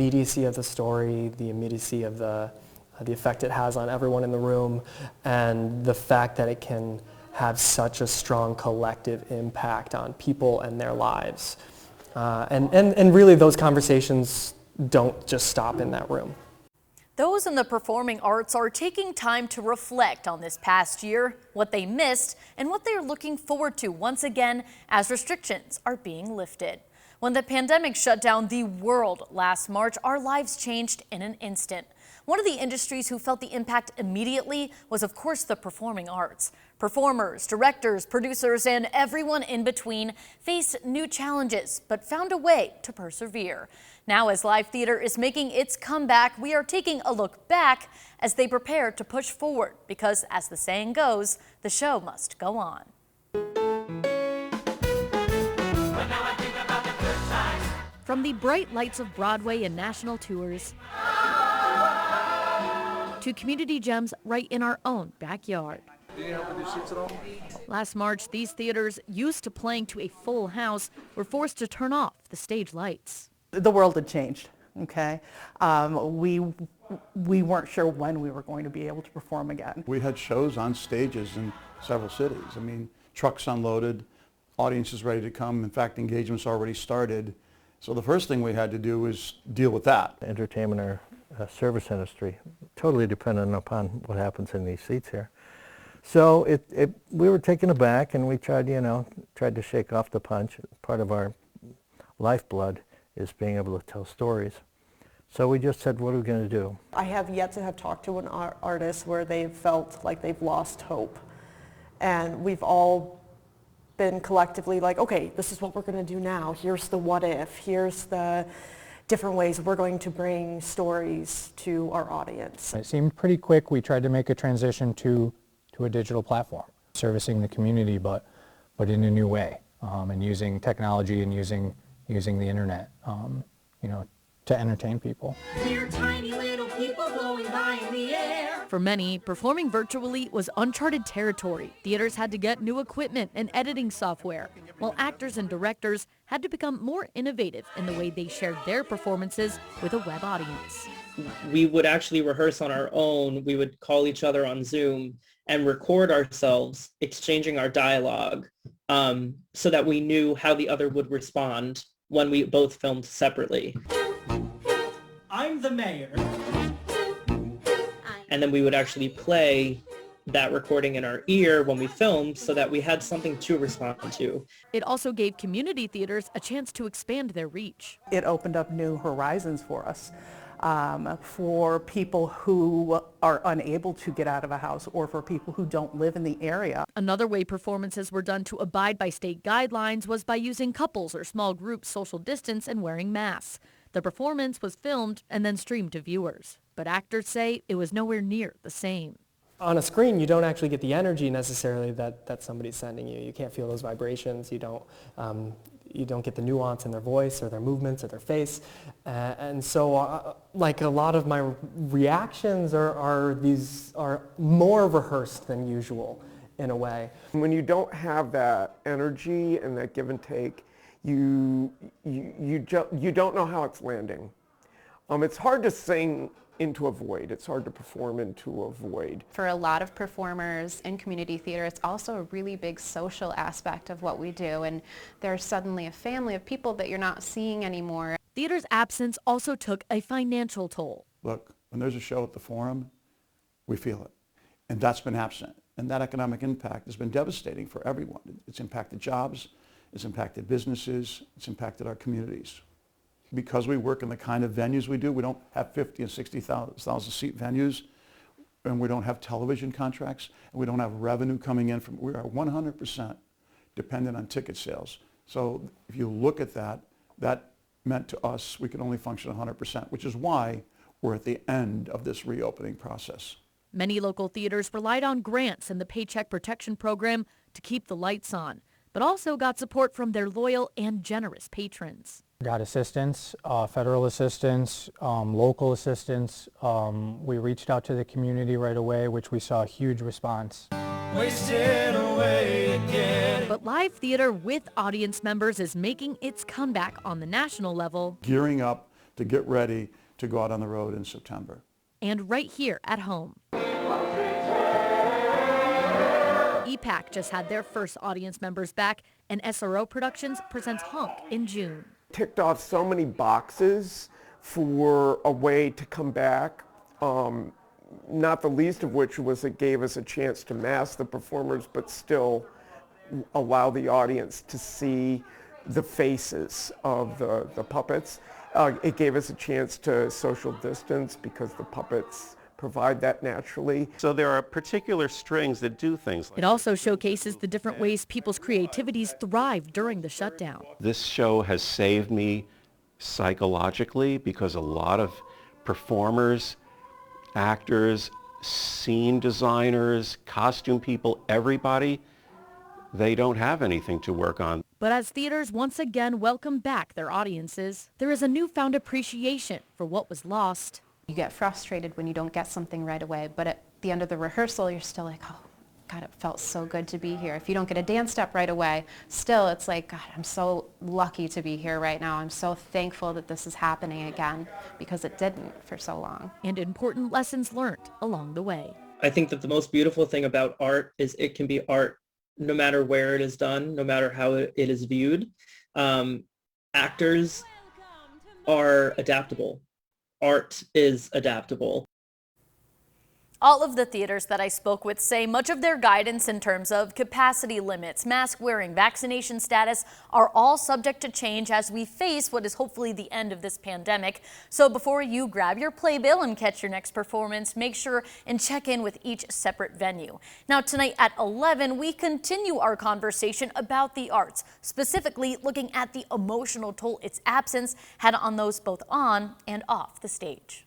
immediacy of the story, the immediacy of the effect it has on everyone in the room, and the fact that it can have such a strong collective impact on people and their lives. And really those conversations don't just stop in that room. Those in the performing arts are taking time to reflect on this past year, what they missed, and what they are looking forward to once again as restrictions are being lifted. When the pandemic shut down the world last March, our lives changed in an instant. One of the industries who felt the impact immediately was, of course, the performing arts. Performers, directors, producers, and everyone in between faced new challenges, but found a way to persevere. Now, as live theater is making its comeback, we are taking a look back as they prepare to push forward, because, as the saying goes, the show must go on. From the bright lights of Broadway and national tours to community gems right in our own backyard. Do you help with your seats at all? Last March, these theaters, used to playing to a full house, were forced to turn off the stage lights. The world had changed, okay? We weren't sure when we were going to be able to perform again. We had shows on stages in several cities. I mean, trucks unloaded, audiences ready to come. In fact, engagements already started. So the first thing we had to do was deal with that. Entertainment or service industry, totally dependent upon what happens in these seats here. So we were taken aback, and we tried to shake off the punch. Part of our lifeblood is being able to tell stories. So we just said, what are we going to do? I have yet to have talked to an artist where they've felt like they've lost hope. And we've all been collectively like, okay, this is what we're going to do now. Here's the what if. Here's the different ways we're going to bring stories to our audience. It seemed pretty quick. We tried to make a transition to a digital platform, servicing the community, but in a new way, and using technology and using the internet, to entertain people. We're tiny little people blowing by in the air. For many, performing virtually was uncharted territory. Theaters had to get new equipment and editing software, while actors and directors had to become more innovative in the way they shared their performances with a web audience. We would actually rehearse on our own. We would call each other on Zoom and record ourselves exchanging our dialogue, so that we knew how the other would respond when we both filmed separately. I'm the mayor. And then we would actually play that recording in our ear when we filmed, so that we had something to respond to. It also gave community theaters a chance to expand their reach. It opened up new horizons for us, for people who are unable to get out of a house, or for people who don't live in the area. Another way performances were done to abide by state guidelines was by using couples or small groups social distance and wearing masks. The performance was filmed and then streamed to viewers, but actors say it was nowhere near the same. On a screen, you don't actually get the energy necessarily that somebody's sending you. You can't feel those vibrations. You don't get the nuance in their voice or their movements or their face. And so like a lot of my reactions are more rehearsed than usual in a way. When you don't have that energy and that give and take, you don't know how it's landing. It's hard to sing into a void. It's hard to perform into a void. For a lot of performers in community theater, it's also a really big social aspect of what we do, and there's suddenly a family of people that you're not seeing anymore. Theater's absence also took a financial toll. Look, when there's a show at the Forum, we feel it. And that's been absent. And that economic impact has been devastating for everyone. It's impacted jobs, it's impacted businesses, it's impacted our communities. Because we work in the kind of venues we do, we don't have 50 and 60,000 seat venues, and we don't have television contracts, and we don't have revenue coming in from, we are 100% dependent on ticket sales. So if you look at that, that meant to us we could only function 100%, which is why we're at the end of this reopening process. Many local theaters relied on grants and the Paycheck Protection Program to keep the lights on, but also got support from their loyal and generous patrons. Got assistance, federal assistance, local assistance. We reached out to the community right away, which we saw a huge response. Wasted away again. But live theater with audience members is making its comeback on the national level. Gearing up to get ready to go out on the road in September. And right here at home. EPAC just had their first audience members back, and SRO Productions presents Hunk in June. Ticked off so many boxes for a way to come back, not the least of which was it gave us a chance to mask the performers but still allow the audience to see the faces of the puppets. It gave us a chance to social distance because the puppets provide that naturally. So there are particular strings that do things like It also showcases the different ways people's creativities thrive during the shutdown. this show has saved me psychologically because a lot of performers, actors, scene designers, costume people, everybody, they don't have anything to work on. But as theaters once again welcome back their audiences, there is a newfound appreciation for what was lost. You get frustrated when you don't get something right away, but at the end of the rehearsal, you're still like, oh, God, it felt so good to be here. If you don't get a dance step right away, still it's like, God, I'm so lucky to be here right now. I'm so thankful that this is happening again because it didn't for so long. And important lessons learned along the way. I think that the most beautiful thing about art is it can be art no matter where it is done, no matter how it is viewed. Actors are adaptable. Art is adaptable. All of the theaters that I spoke with say much of their guidance in terms of capacity limits, mask wearing, vaccination status are all subject to change as we face what is hopefully the end of this pandemic. So before you grab your playbill and catch your next performance, make sure and check in with each separate venue. Now tonight at 11, we continue our conversation about the arts, specifically looking at the emotional toll its absence had on those both on and off the stage.